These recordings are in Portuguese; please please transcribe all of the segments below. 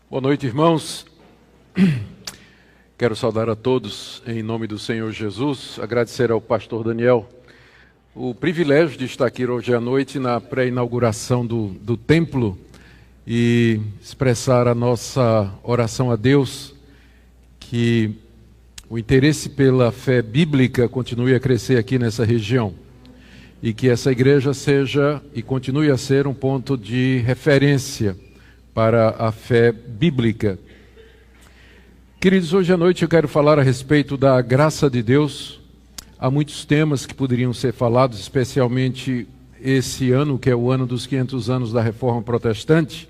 Boa noite, irmãos. Quero saudar a todos em nome do Senhor Jesus, agradecer ao pastor Daniel o privilégio de estar aqui hoje à noite na pré-inauguração do templo e expressar a nossa oração a Deus que o interesse pela fé bíblica continue a crescer aqui nessa região e que essa igreja seja e continue a ser um ponto de referência para a fé bíblica. Queridos, hoje à noite eu quero falar a respeito da graça de Deus. Há muitos temas que poderiam ser falados, especialmente esse ano, que é o ano dos 500 anos da Reforma Protestante,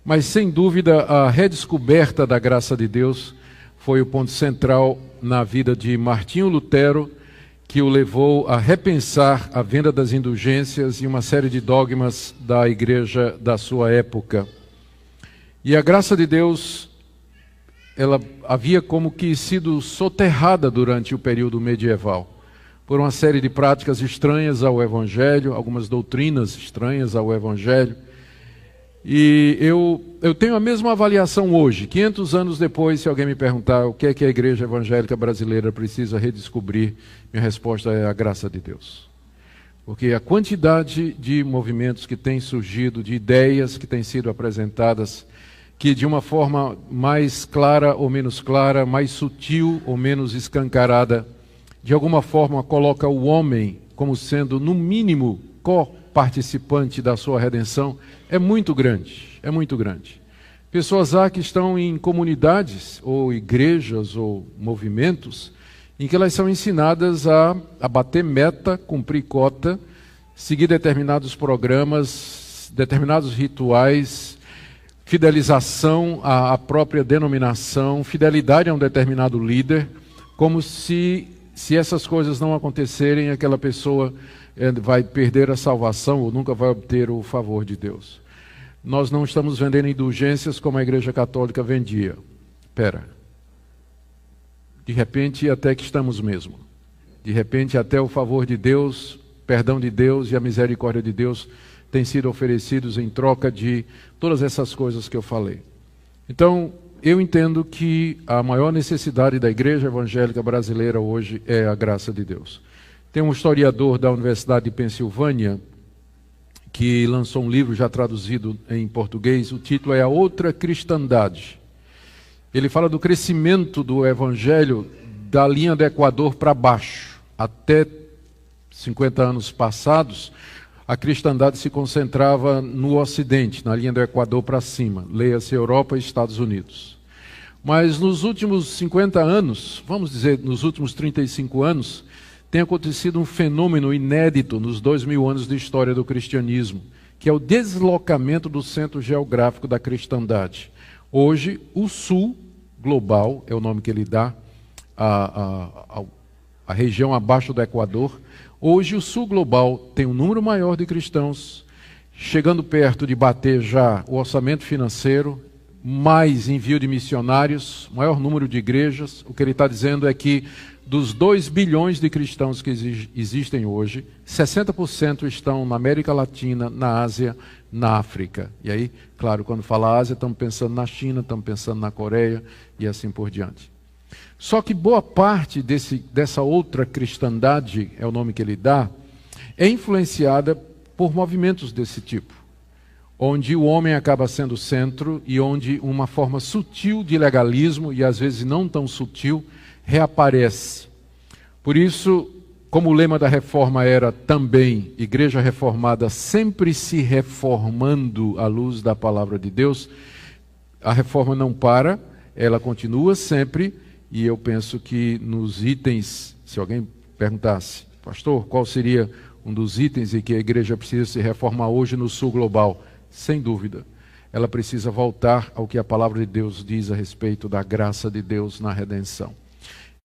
mas sem dúvida a redescoberta da graça de Deus foi o ponto central na vida de Martinho Lutero, que o levou a repensar a venda das indulgências e uma série de dogmas da igreja da sua época. E a graça de Deus, ela havia como que sido soterrada durante o período medieval, por uma série de práticas estranhas ao Evangelho, algumas doutrinas estranhas ao Evangelho. E eu tenho a mesma avaliação hoje, 500 anos depois, se alguém me perguntar o que é que a igreja evangélica brasileira precisa redescobrir, minha resposta é a graça de Deus. Porque a quantidade de movimentos que têm surgido, de ideias que têm sido apresentadas, que de uma forma mais clara ou menos clara, mais sutil ou menos escancarada, de alguma forma coloca o homem como sendo, no mínimo, co-participante da sua redenção, é muito grande, é muito grande. Pessoas há que estão em comunidades, ou igrejas, ou movimentos, em que elas são ensinadas a bater meta, cumprir cota, seguir determinados programas, determinados rituais, fidelização à própria denominação, fidelidade a um determinado líder, como se essas coisas não acontecerem, aquela pessoa vai perder a salvação ou nunca vai obter o favor de Deus. Nós não estamos vendendo indulgências como a Igreja Católica vendia. De repente até que estamos mesmo. De repente até o favor de Deus, perdão de Deus e a misericórdia de Deus têm sido oferecidos em troca de todas essas coisas que eu falei. Então, eu entendo que a maior necessidade da igreja evangélica brasileira hoje é a graça de Deus. Tem um historiador da Universidade de Pensilvânia que lançou um livro já traduzido em português, o título é A Outra Cristandade. Ele fala do crescimento do evangelho da linha do Equador para baixo. Até 50 anos passados, a cristandade se concentrava no Ocidente, na linha do Equador para cima, leia-se Europa e Estados Unidos. Mas nos últimos 50 anos, vamos dizer, nos últimos 35 anos, tem acontecido um fenômeno inédito nos 2000 anos de história do cristianismo, que é o deslocamento do centro geográfico da cristandade. Hoje, o sul global, é o nome que ele dá, a região abaixo do Equador. Hoje o sul global tem um número maior de cristãos, chegando perto de bater já o orçamento financeiro, mais envio de missionários, maior número de igrejas. O que ele está dizendo é que dos 2 bilhões de cristãos que existem hoje, 60% estão na América Latina, na Ásia, na África. E aí, claro, quando fala Ásia, estamos pensando na China, estamos pensando na Coreia e assim por diante. Só que boa parte dessa outra cristandade, é o nome que ele dá, é influenciada por movimentos desse tipo, onde o homem acaba sendo o centro e onde uma forma sutil de legalismo, e às vezes não tão sutil, reaparece. Por isso, como o lema da reforma era também Igreja Reformada sempre se reformando à luz da palavra de Deus, a reforma não para, ela continua sempre. E eu penso que nos itens, se alguém perguntasse, pastor, qual seria um dos itens em que a igreja precisa se reformar hoje no sul global? Sem dúvida, ela precisa voltar ao que a palavra de Deus diz a respeito da graça de Deus na redenção.